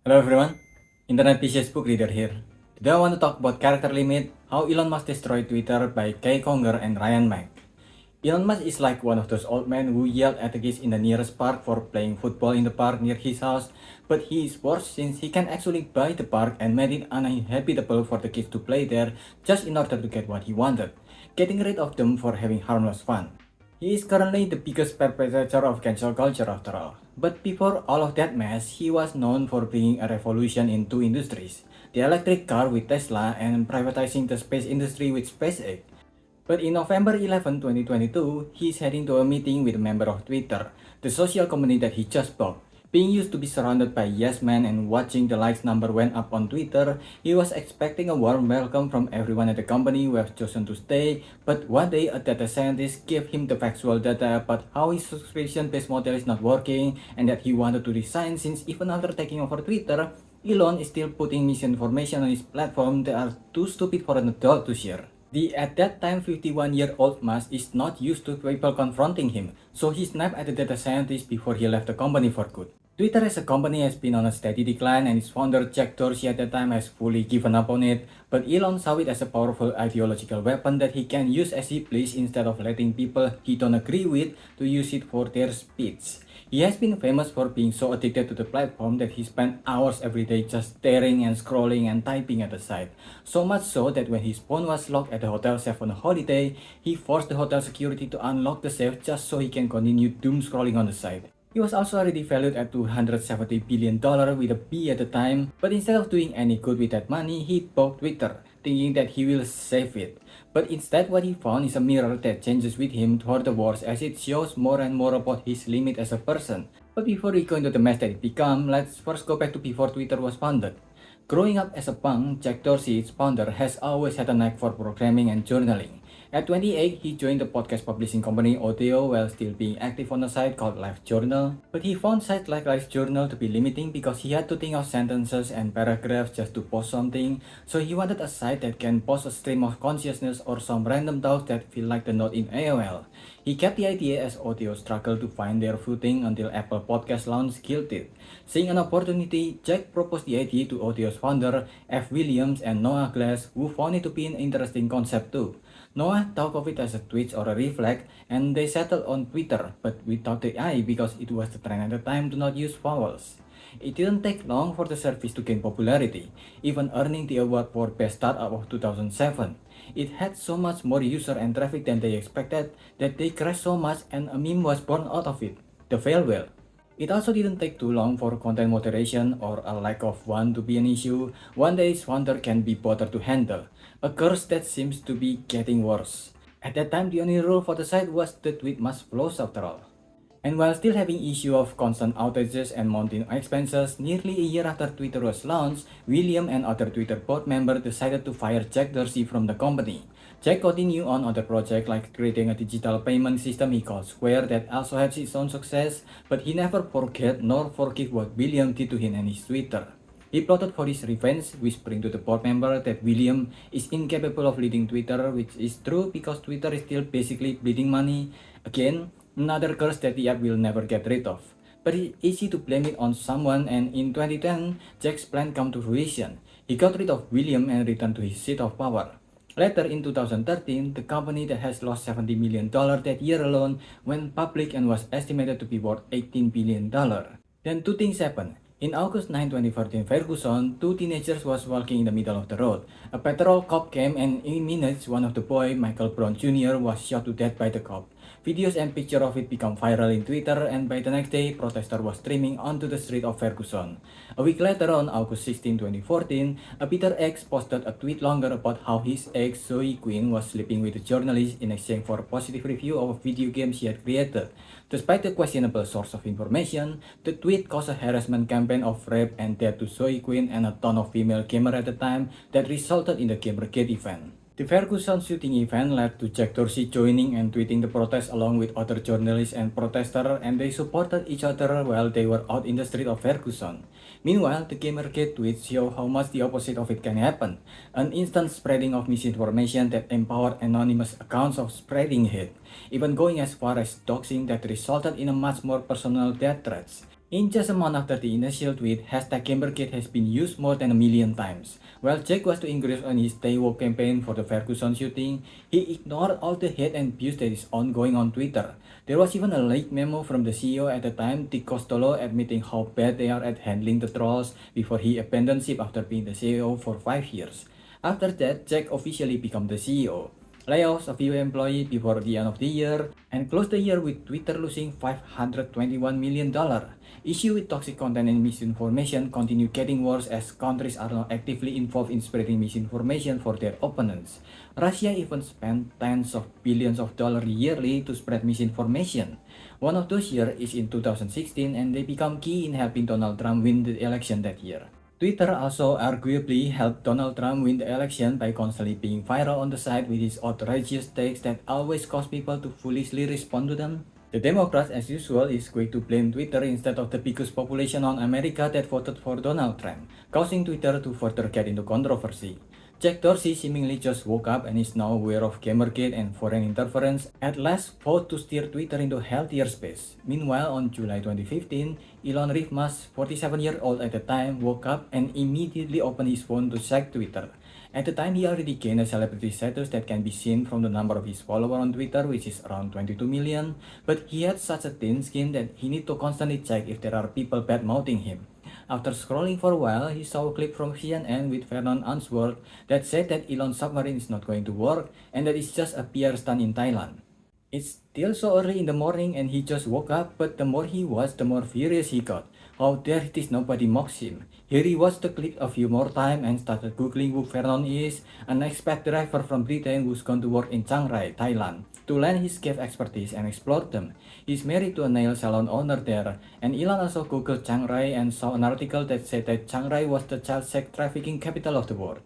Hello everyone, Internet PCS book reader here. Today I want to talk about character limit, how Elon Musk destroyed Twitter by Kay Conger and Ryan Mac. Elon Musk is like one of those old men who yelled at the kids in the nearest park for playing football in the park near his house, but he is worse since he can actually buy the park and made it uninhabitable for the kids to play there just in order to get what he wanted, getting rid of them for having harmless fun. He is currently the biggest perpetrator of cancel culture after all. But before all of that mess, he was known for bringing a revolution in two industries, the electric car with Tesla and privatizing the space industry with SpaceX. But in November 11, 2022, he is heading to a meeting with a member of Twitter, the social company that he just bought. Being used to be surrounded by yes men and watching the likes number went up on Twitter, he was expecting a warm welcome from everyone at the company who have chosen to stay, but one day a data scientist gave him the factual data about how his subscription-based model is not working and that he wanted to resign since even after taking over Twitter, Elon is still putting misinformation on his platform that are too stupid for an adult to share. The at that time 51-year-old Musk is not used to people confronting him, so he snapped at the data scientist before he left the company for good. Twitter as a company has been on a steady decline and its founder Jack Dorsey at that time has fully given up on it, but Elon saw it as a powerful ideological weapon that he can use as he please instead of letting people he don't agree with to use it for their speech. He has been famous for being so addicted to the platform that he spent hours every day just staring and scrolling and typing at the site. So much so that when his phone was locked at the hotel safe on a holiday, he forced the hotel security to unlock the safe just so he can continue doom scrolling on the site. He was also already valued at $270 billion with a B at the time, but instead of doing any good with that money, he bought Twitter, thinking that he will save it. But instead what he found is a mirror that changes with him toward the worse as it shows more and more about his limit as a person. But before we go into the mess that it became, let's first go back to before Twitter was founded. Growing up as a punk, Jack Dorsey, its founder, has always had a knack for programming and journaling. At 28, he joined the podcast publishing company Audio while still being active on a site called LiveJournal. But he found sites like LiveJournal to be limiting because he had to think of sentences and paragraphs just to post something, so he wanted a site that can post a stream of consciousness or some random thoughts that feel like the note in AOL. He kept the idea as Audio struggled to find their footing until Apple Podcast launched Guilty. Seeing an opportunity, Jack proposed the idea to Audio's founder, F. Williams and Noah Glass, who found it to be an interesting concept too. Noah thought of it as a twitch or a reflect, and they settled on Twitter, but without the I because it was the trend at the time to not use vowels. It didn't take long for the service to gain popularity, even earning the award for Best Startup of 2007. It had so much more user and traffic than they expected that they crashed so much and a meme was born out of it, the fail whale. It also didn't take too long for content moderation or a lack of one to be an issue. One day its founder can be bothered to handle, a curse that seems to be getting worse. At that time, the only rule for the site was the tweet must flows after all. And while still having issue of constant outages and mounting expenses, nearly a year after Twitter was launched, William and other Twitter board members decided to fire Jack Dorsey from the company. Jack continued on other projects like creating a digital payment system he called Square that also had its own success, but he never forget nor forgive what William did to him and his Twitter. He plotted for his revenge, whispering to the board member that William is incapable of leading Twitter, which is true because Twitter is still basically bleeding money. Again, another curse that the app will never get rid of. But it's easy to blame it on someone, and in 2010, Jack's plan came to fruition. He got rid of William and returned to his seat of power. Later in 2013, the company that has lost $70 million that year alone went public and was estimated to be worth $18 billion. Then two things happened. In August 9, 2014, Ferguson, two teenagers was walking in the middle of the road. A patrol cop came and in minutes, one of the boy, Michael Brown Jr., was shot to death by the cop. Videos and pictures of it became viral in Twitter, and by the next day, protesters were streaming onto the street of Ferguson. A week later, on August 16, 2014, a Peter X posted a tweet longer about how his ex Zoe Quinn was sleeping with a journalist in exchange for a positive review of a video game she had created. Despite the questionable source of information, the tweet caused a harassment campaign of rape and death to Zoe Quinn and a ton of female gamers at the time that resulted in the Gamergate event. The Ferguson shooting event led to Jack Dorsey joining and tweeting the protest along with other journalists and protesters, and they supported each other while they were out in the street of Ferguson. Meanwhile, the Gamergate tweets show how much the opposite of it can happen, an instant spreading of misinformation that empowered anonymous accounts of spreading hate, even going as far as doxing that resulted in a much more personal death threats. In just a month after the initial tweet, hashtag Gamergate has been used more than 1 million times. While Jack was to increase on his Stay Woke campaign for the Ferguson shooting, he ignored all the hate and abuse that is ongoing on Twitter. There was even a leaked memo from the CEO at the time, Dick Costolo, admitting how bad they are at handling the trolls before he abandoned ship after being the CEO for 5 years. After that, Jack officially became the CEO. Layoffs a few employees before the end of the year, and closed the year with Twitter losing $521 million. Issue with toxic content and misinformation continue getting worse as countries are now actively involved in spreading misinformation for their opponents. Russia even spent tens of billions of dollars yearly to spread misinformation. One of those years is in 2016, and they become key in helping Donald Trump win the election that year. Twitter also arguably helped Donald Trump win the election by constantly being viral on the site with his outrageous takes that always cause people to foolishly respond to them. The Democrats, as usual, is quick to blame Twitter instead of the biggest population on America that voted for Donald Trump, causing Twitter to further get into controversy. Jack Dorsey seemingly just woke up and is now aware of Gamergate and foreign interference, at last vowed to steer Twitter into a healthier space. Meanwhile, on July 2015, Elon Musk, 47-year-old at the time, woke up and immediately opened his phone to check Twitter. At the time, he already gained a celebrity status that can be seen from the number of his followers on Twitter, which is around 22 million, but he had such a thin skin that he needed to constantly check if there are people bad-mouthing him. After scrolling for a while, he saw a clip from CNN with Vernon Unsworth that said that Elon's submarine is not going to work and that it's just a PR stunt in Thailand. It's still so early in the morning and he just woke up, but the more he watched, the more furious he got. How dare it is nobody mocks him. Here he watched the clip a few more times and started googling who Vernon is, an expat driver from Britain who's gone to work in Chiang Rai, Thailand, to learn his cave expertise and explore them. He's married to a nail salon owner there, and Elon also googled Chiang Rai and saw an article that said that Chiang Rai was the child sex trafficking capital of the world.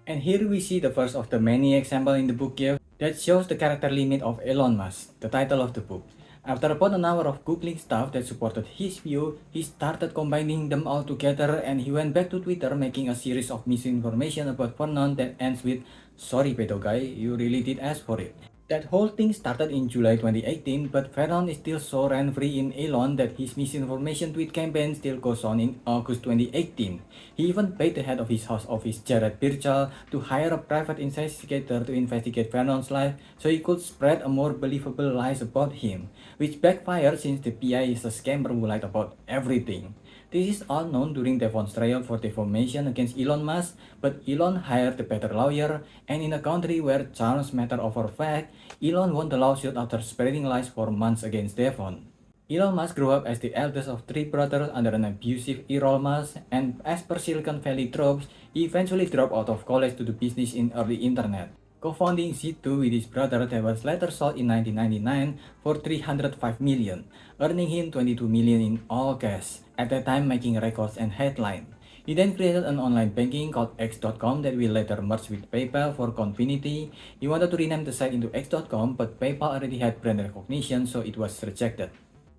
And here we see the first of the many examples in the book here that shows the character limit of Elon Musk, the title of the book. After about an hour of googling stuff that supported his view, he started combining them all together and he went back to Twitter making a series of misinformation about Vernon that ends with, "Sorry pedo guy, you really did ask for it." That whole thing started in July 2018, but Vernon is still so rent-free in Elon that his misinformation tweet campaign still goes on in August 2018. He even paid the head of his house office, Jared Birchall, to hire a private investigator to investigate Vernon's life so he could spread a more believable lies about him, which backfired since the PI is a scammer who lied about everything. This is all known during Devon's trial for defamation against Elon Musk, but Elon hired a better lawyer, and in a country where charms matter over fact, Elon won the lawsuit after spreading lies for months against Devon. Elon Musk grew up as the eldest of 3 brothers under an abusive Elon Musk, and as per Silicon Valley tropes, he eventually dropped out of college to do business in early internet, co-founding Z2 with his brother that was later sold in 1999 for $305 million, earning him $22 million in all cash, at that time making records and headlines. He then created an online banking called X.com that will later merge with PayPal for convenience. He wanted to rename the site into X.com, but PayPal already had brand recognition, so it was rejected.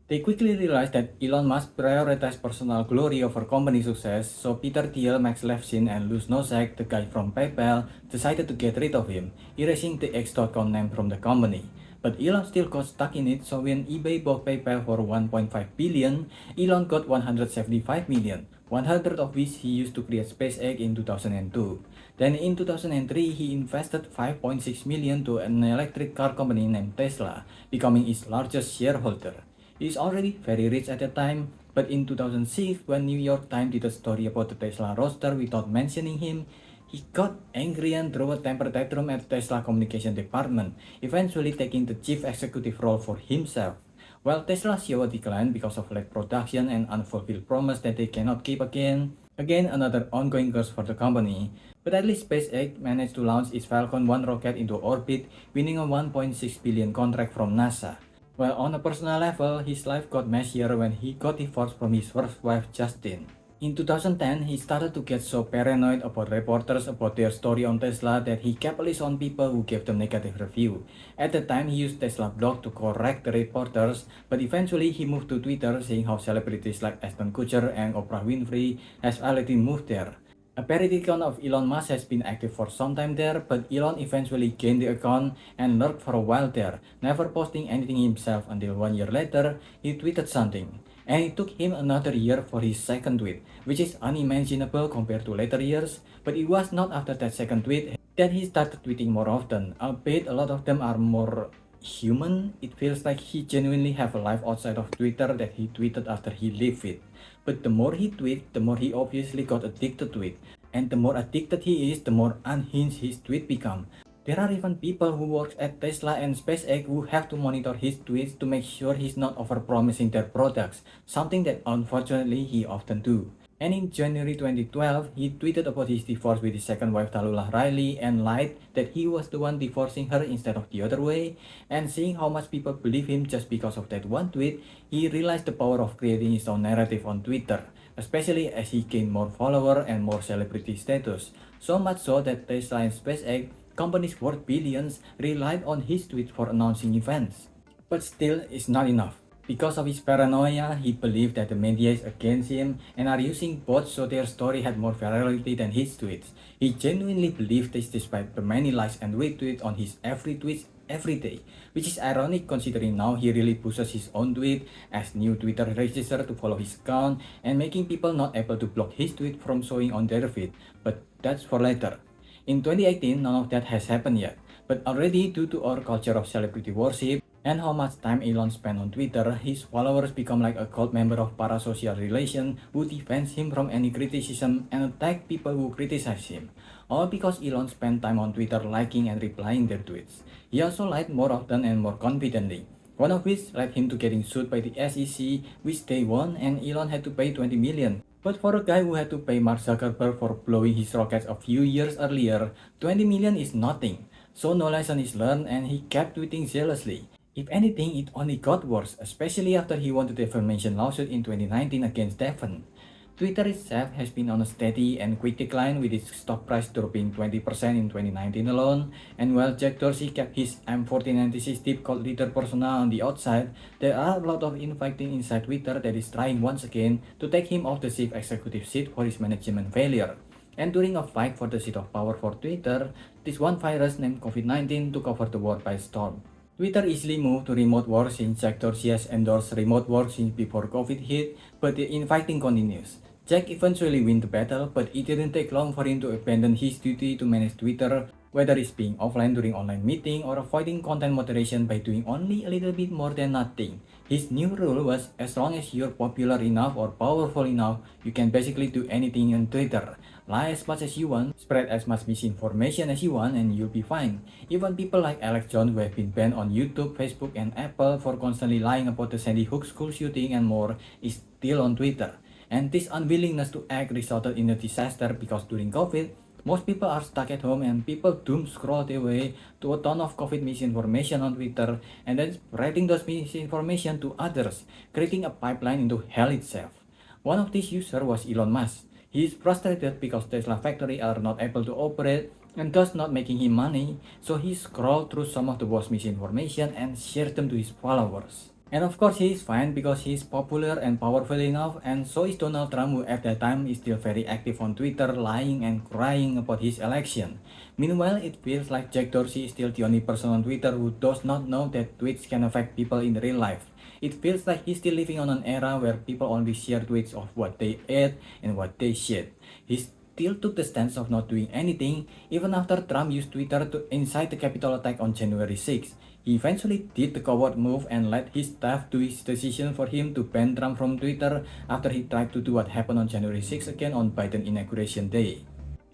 They quickly realized that Elon Musk prioritized personal glory over company success, so Peter Thiel, Max Levchin, and Luz Nosek, the guy from PayPal, decided to get rid of him, erasing the X.com name from the company. But Elon still got stuck in it, so when eBay bought PayPal for $1.5 billion, Elon got $175 million, 100 of which he used to create SpaceX in 2002. Then in 2003, he invested $5.6 million to an electric car company named Tesla, becoming its largest shareholder. He is already very rich at the time, but in 2006, when New York Times did a story about the Tesla roadster without mentioning him, he got angry and threw a temper tantrum at Tesla communication department, eventually taking the chief executive role for himself. While Tesla CEO declined because of lack production and unfulfilled promise that they cannot keep again another ongoing curse for the company. But at least SpaceX managed to launch its Falcon 1 rocket into orbit, winning a $1.6 billion contract from NASA. While on a personal level, his life got messier when he got divorced from his first wife, Justine. In 2010, he started to get so paranoid about reporters about their story on Tesla that he kept a list on people who gave them negative review. At the time, he used Tesla blog to correct the reporters, but eventually he moved to Twitter, saying how celebrities like Ashton Kutcher and Oprah Winfrey has already moved there. A parody account of Elon Musk has been active for some time there, but Elon eventually gained the account and lurked for a while there, never posting anything himself until 1 year later, he tweeted something. and it took him another year for his second tweet, which is unimaginable compared to later years, but it was not after that second tweet that he started tweeting more often, albeit a lot of them are more human. It feels like he genuinely have a life outside of Twitter that he tweeted after he left it. But the more he tweets, the more he obviously got addicted to it. And the more addicted he is, the more unhinged his tweets become. There are even people who work at Tesla and SpaceX who have to monitor his tweets to make sure he's not overpromising their products, something that unfortunately he often do. And in January 2012, he tweeted about his divorce with his second wife Tallulah Riley and lied that he was the one divorcing her instead of the other way. And seeing how much people believe him just because of that one tweet, he realized the power of creating his own narrative on Twitter, especially as he gained more followers and more celebrity status. So much so that Tesla and SpaceX, companies worth billions, relied on his tweets for announcing events. But still, it's not enough. Because of his paranoia, he believed that the media is against him and are using bots so their story had more virality than his tweets. He genuinely believed this despite the many likes and retweets on his every tweet every day, which is ironic considering now he really pushes his own tweet as new Twitter register to follow his account and making people not able to block his tweet from showing on their feed. But that's for later. In 2018, none of that has happened yet, but already due to our culture of celebrity worship and how much time Elon spent on Twitter, his followers become like a cult member of parasocial relation who defends him from any criticism and attack people who criticize him, all because Elon spent time on Twitter liking and replying their tweets. He also lied more often and more confidently, one of which led him to getting sued by the SEC, which they won, and Elon had to pay 20 million. But for a guy who had to pay Mark Zuckerberg for blowing his rockets a few years earlier, 20 million is nothing. So no lesson is learned and he kept tweeting zealously. If anything, it only got worse, especially after he won the defamation lawsuit in 2019 against Devon. Twitter itself has been on a steady and quick decline with its stock price dropping 20% in 2019 alone, and while Jack Dorsey kept his M1496 deep cult leader persona on the outside, there are a lot of infighting inside Twitter that is trying once again to take him off the chief executive seat for his management failure. And during a fight for the seat of power for Twitter, this one virus named COVID-19 took over the world by storm. Twitter easily moved to remote work since Jack Dorsey has endorsed remote work since before COVID hit, but the infighting continues. Jack eventually win the battle, but it didn't take long for him to abandon his duty to manage Twitter, whether it's being offline during online meeting or avoiding content moderation by doing only a little bit more than nothing. His new rule was as long as you're popular enough or powerful enough, you can basically do anything on Twitter. Lie as much as you want, spread as much misinformation as you want, and you'll be fine. Even people like Alex Jones, who have been banned on YouTube, Facebook, and Apple for constantly lying about the Sandy Hook school shooting and more, is still on Twitter. And this unwillingness to act resulted in a disaster because during COVID, most people are stuck at home and people doom scroll their way to a ton of COVID misinformation on Twitter and then spreading those misinformation to others, creating a pipeline into hell itself. One of these users was Elon Musk. He is frustrated because Tesla factory are not able to operate and thus not making him money, so he scrolled through some of the worst misinformation and shared them to his followers. And of course he is fine because he is popular and powerful enough, and so is Donald Trump, who at that time is still very active on Twitter lying and crying about his election. Meanwhile, it feels like Jack Dorsey is still the only person on Twitter who does not know that tweets can affect people in real life. It feels like he's still living on an era where people only share tweets of what they ate and what they shared. He still took the stance of not doing anything even after Trump used Twitter to incite the Capitol attack on January 6. He eventually did the coward move and let his staff do his decision for him to ban Trump from Twitter after he tried to do what happened on January 6 again on Biden inauguration day.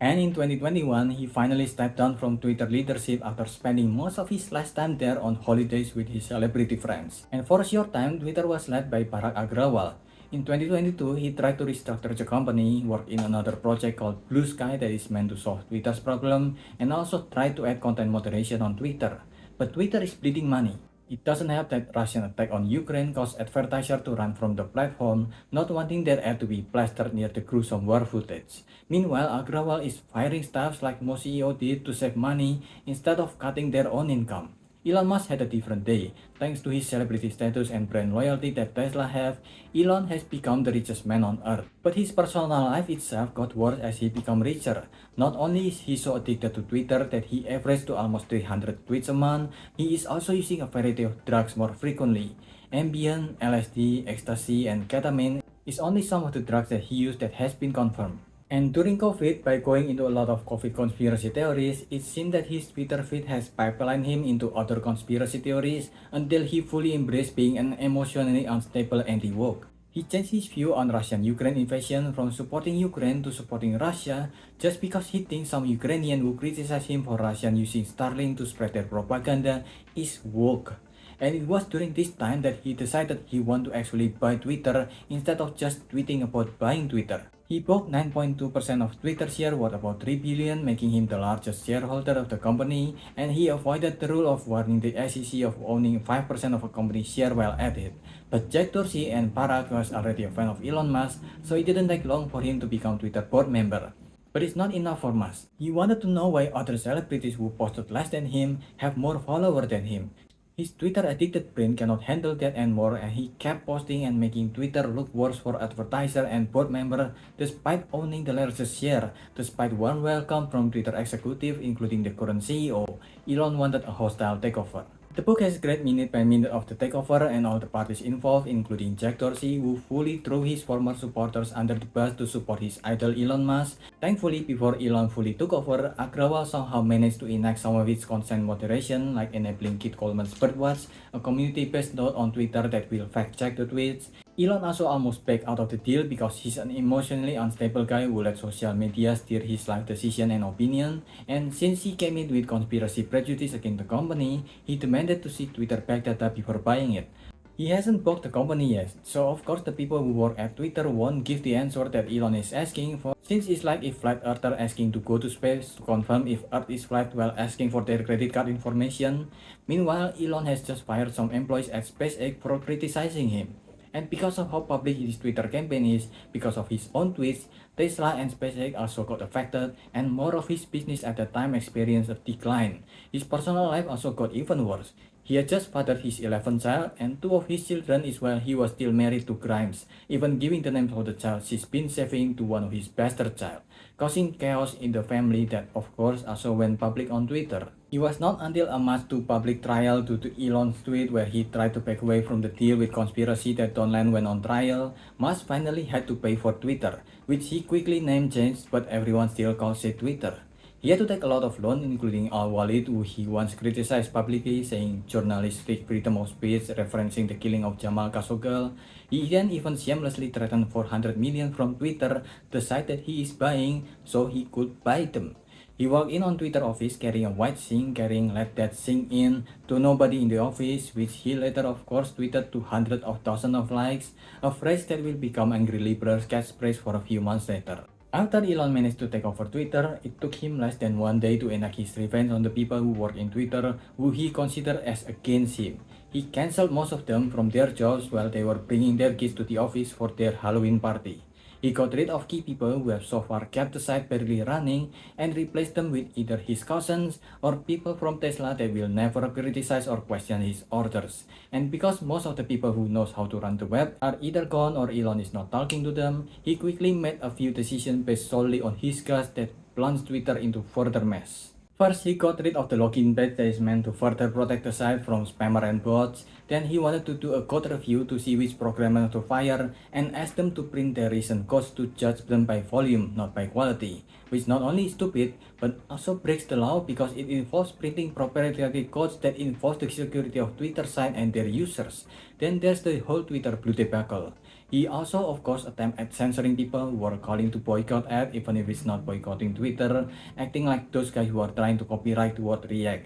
And in 2021, he finally stepped down from Twitter leadership after spending most of his last time there on holidays with his celebrity friends. And for a short time, Twitter was led by Parag Agrawal. In 2022, he tried to restructure the company, worked in another project called Blue Sky that is meant to solve Twitter's problem, and also tried to add content moderation on Twitter. But Twitter is bleeding money. It doesn't help that Russian attack on Ukraine caused advertisers to run from the platform, not wanting their ad to be plastered near the gruesome war footage. Meanwhile, Agrawal is firing staffs like most CEO did to save money instead of cutting their own income. Elon Musk had a different day. Thanks to his celebrity status and brand loyalty that Tesla have, Elon has become the richest man on earth. But his personal life itself got worse as he became richer. Not only is he so addicted to Twitter that he averaged to almost 300 tweets a month, he is also using a variety of drugs more frequently. Ambien, LSD, ecstasy, and ketamine is only some of the drugs that he used that has been confirmed. And during COVID, by going into a lot of COVID conspiracy theories, it seemed that his Twitter feed has pipelined him into other conspiracy theories until he fully embraced being an emotionally unstable anti-woke. He changed his view on Russian-Ukraine invasion from supporting Ukraine to supporting Russia just because he thinks some Ukrainian who criticize him for Russian using Starlink to spread their propaganda is woke. And it was during this time that he decided he wanted to actually buy Twitter instead of just tweeting about buying Twitter. He bought 9.2% of Twitter share worth about 3 billion, making him the largest shareholder of the company, and he avoided the rule of warning the SEC of owning 5% of a company's share while at it. But Jack Dorsey and Parag was already a fan of Elon Musk, so it didn't take long for him to become Twitter board member. But it's not enough for Musk. He wanted to know why other celebrities who posted less than him have more followers than him. His Twitter-addicted brain cannot handle that anymore, and he kept posting and making Twitter look worse for advertisers and board members despite owning the largest share. Despite warm welcome from Twitter executives, including the current CEO, Elon wanted a hostile takeover. The book has great minute by minute of the takeover and all the parties involved, including Jack Dorsey, who fully threw his former supporters under the bus to support his idol Elon Musk. Thankfully, before Elon fully took over, Agrawal somehow managed to enact some of its consent moderation, like enabling Kit Coleman's Birdwatch, a community-based node on Twitter that will fact-check the tweets. Elon also almost backed out of the deal because he's an emotionally unstable guy who let social media steer his life decision and opinion, and since he came in with conspiracy prejudice against the company, he demanded to see Twitter back data before buying it. He hasn't bought the company yet, so of course the people who work at Twitter won't give the answer that Elon is asking for, since it's like a flat earther asking to go to space to confirm if Earth is flat while asking for their credit card information. Meanwhile, Elon has just fired some employees at SpaceX for criticizing him. And because of how public his Twitter campaign is, because of his own tweets, Tesla and SpaceX also got affected, and more of his business at that time experienced a decline. His personal life also got even worse. He had just fathered his 11th child, and 2 of his children is while he was still married to Grimes, even giving the names of the child she's been saving to one of his bastard child, causing chaos in the family that of course also went public on Twitter. It was not until a much too public trial due to Elon's tweet where he tried to back away from the deal with conspiracy that don't land when on trial, Musk finally had to pay for Twitter, which he quickly name changed, but everyone still calls it Twitter. He had to take a lot of loans, including Al-Walid, who he once criticized publicly, saying journalistic freedom of speech, referencing the killing of Jamal Khashoggi. He then even shamelessly threatened 400 million from Twitter, the site that he is buying, so he could buy them. He walked in on Twitter office carrying a white sink, carrying "let that sink in" to nobody in the office, which he later of course tweeted to hundreds of thousands of likes, a phrase that will become angry liberals' catchphrase for a few months later. After Elon managed to take over Twitter, it took him less than one day to enact his revenge on the people who work in Twitter who he considered as against him. He cancelled most of them from their jobs while they were bringing their kids to the office for their Halloween party. He got rid of key people who have so far kept the site barely running and replaced them with either his cousins or people from Tesla that will never criticize or question his orders. And because most of the people who knows how to run the web are either gone or Elon is not talking to them, he quickly made a few decisions based solely on his guts that plunged Twitter into further mess. First, he got rid of the login badge that is meant to further protect the site from spammer and bots. Then he wanted to do a code review to see which programmers to fire and ask them to print their recent codes to judge them by volume, not by quality, which not only is stupid, but also breaks the law because it involves printing proprietary codes that involve the security of Twitter site and their users. Then there's the whole Twitter blue debacle. He also, of course, attempted at censoring people who are calling to boycott ad, even if it's not boycotting Twitter, acting like those guys who are trying to copyright what React.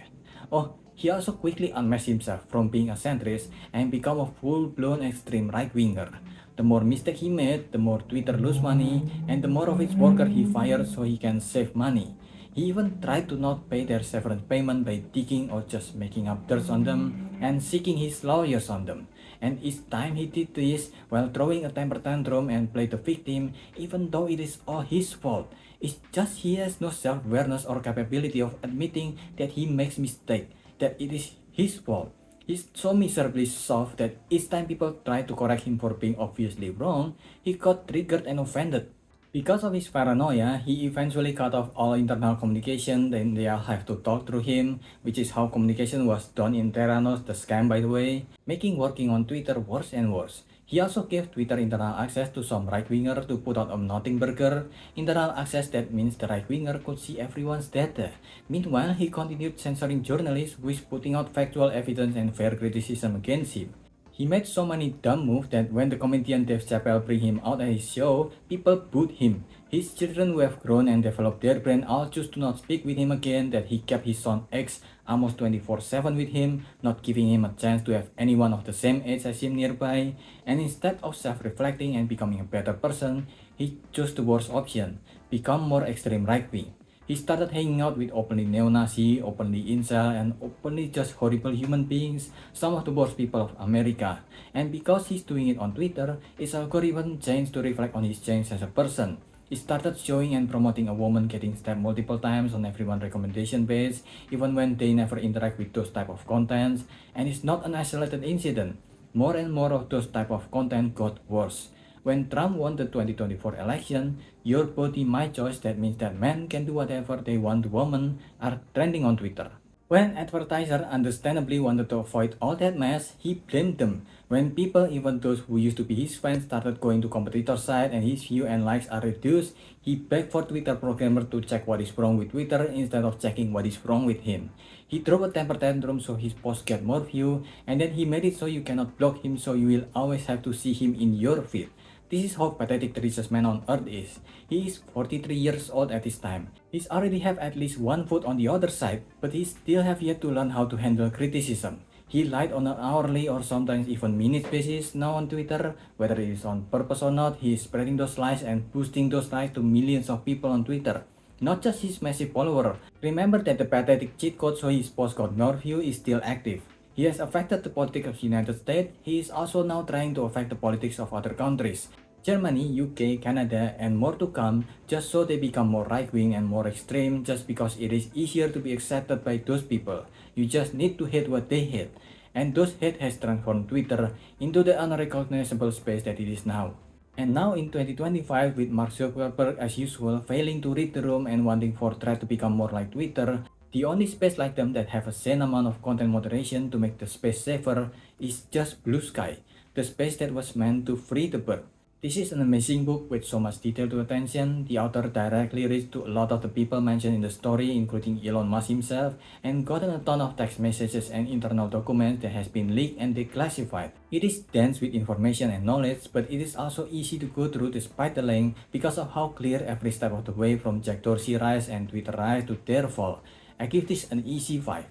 Oh, he also quickly unmasked himself from being a centrist and become a full-blown extreme right-winger. The more mistakes he made, the more Twitter lose money, and the more of its workers he fired so he can save money. He even tried to not pay their severance payment by digging or just making up dirt on them and seeking his lawyers on them. And each time he did this while throwing a temper tantrum and played the victim, even though it is all his fault. It's just he has no self-awareness or capability of admitting that he makes mistakes, that it is his fault. He's so miserably soft that each time people try to correct him for being obviously wrong, he got triggered and offended. Because of his paranoia, he eventually cut off all internal communication, then they all have to talk through him, which is how communication was done in Terranos, the scam by the way, making working on Twitter worse and worse. He also gave Twitter internal access to some right-winger to put out a nothing burger. Internal access that means the right-winger could see everyone's data. Meanwhile, he continued censoring journalists with putting out factual evidence and fair criticism against him. He made so many dumb moves that when the comedian Dave Chappelle bring him out at his show, people booed him. His children who have grown and developed their brain all choose to not speak with him again, that he kept his son X almost 24/7 with him, not giving him a chance to have anyone of the same age as him nearby, and instead of self-reflecting and becoming a better person, he chose the worst option, become more extreme right-wing. He started hanging out with openly neo-Nazi, openly incel, and openly just horrible human beings, some of the worst people of America. And because he's doing it on Twitter, his algorithm changed to reflect on his change as a person. He started showing and promoting a woman getting stabbed multiple times on everyone's recommendation base, even when they never interact with those type of contents. And it's not an isolated incident. More and more of those type of content got worse. When Trump won the 2024 election, your body, my choice, that means that men can do whatever they want to women, are trending on Twitter. When advertisers understandably wanted to avoid all that mess, he blamed them. When people, even those who used to be his fans, started going to competitor side and his view and likes are reduced, he begged for Twitter programmer to check what is wrong with Twitter instead of checking what is wrong with him. He threw a temper tantrum so his posts get more view, and then he made it so you cannot block him, so you will always have to see him in your feed. This is how pathetic the richest man on earth is. He is 43 years old at this time. He's already have at least one foot on the other side, but he still have yet to learn how to handle criticism. He lied on an hourly or sometimes even minute basis now on Twitter. Whether it is on purpose or not, he is spreading those lies and boosting those lies to millions of people on Twitter. Not just his massive follower. Remember that the pathetic cheat code so his post got more view is still active. He has affected the politics of the United States. He is also now trying to affect the politics of other countries. Germany, UK, Canada, and more to come, just so they become more right-wing and more extreme just because it is easier to be accepted by those people. You just need to hate what they hate. And those hate has transformed Twitter into the unrecognizable space that it is now. And now in 2025, with Mark Zuckerberg as usual failing to read the room and wanting for Thread to become more like Twitter, the only space like them that have a sane amount of content moderation to make the space safer is just Blue Sky, the space that was meant to free the bird. This is an amazing book with so much detail to attention. The author directly reads to a lot of the people mentioned in the story, including Elon Musk himself, and gotten a ton of text messages and internal documents that has been leaked and declassified. It is dense with information and knowledge, but it is also easy to go through despite the length because of how clear every step of the way from Jack Dorsey rise and Twitter rise to their fall. I give this an easy 5.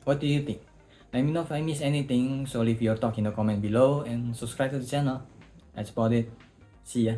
What do you think? Let me know if I miss anything, so leave your talk in the comment below and subscribe to the channel. That's about it. See ya.